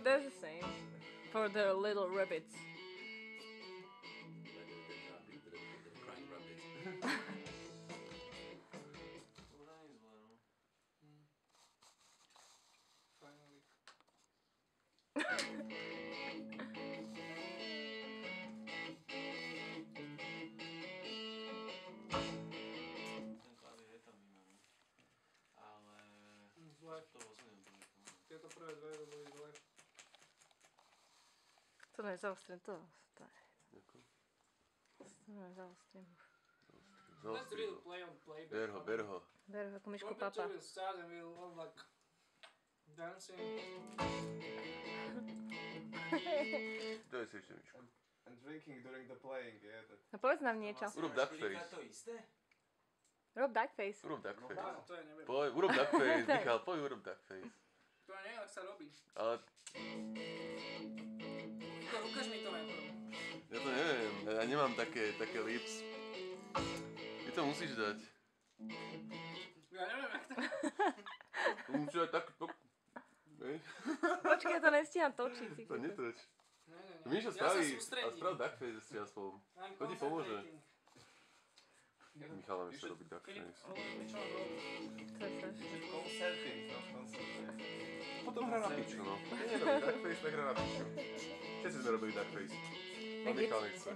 That's the same. For the little rabbits. The crying rabbit. Finally. Ten klavír je tam mimo. Ale... Zle. To vlastne nebude. Tieto prvé dve to boli zle. To nezaostrím, to je. Jako? To nezaostrím už. Let's really play on playback. Ber ho. Ber ho ako myšku Computer papa. will start and we'll all like dancing. Daj si ešte myšku. And drinking during the playing, yeah. No povedz nám niečo. Urob duckface. To isté? Rob duckface. Urob duckface. Áno, to ja neviem. Urob duckface, Michal, urob duckface. To ja neviem, ak sa robí. Ale Ukáž mi to najprv. ja to neviem, ja nemám také lips. Ty to musíš dať. Ja neviem, jak to... Musíš dať tak... Počkaj, ja to nestíham točiť. To netoč. Ne. Míšo Ja sa spraví, a sústredím. sprav duckface ešte aspoň. To ti pomôže. Michala mi sa robiť duckface. Concerting, not concentrating. Potom hra na piču, no. Keď nerobí duckface, tak hra na piču. Všetci sme robili duckface. No Michal nechce.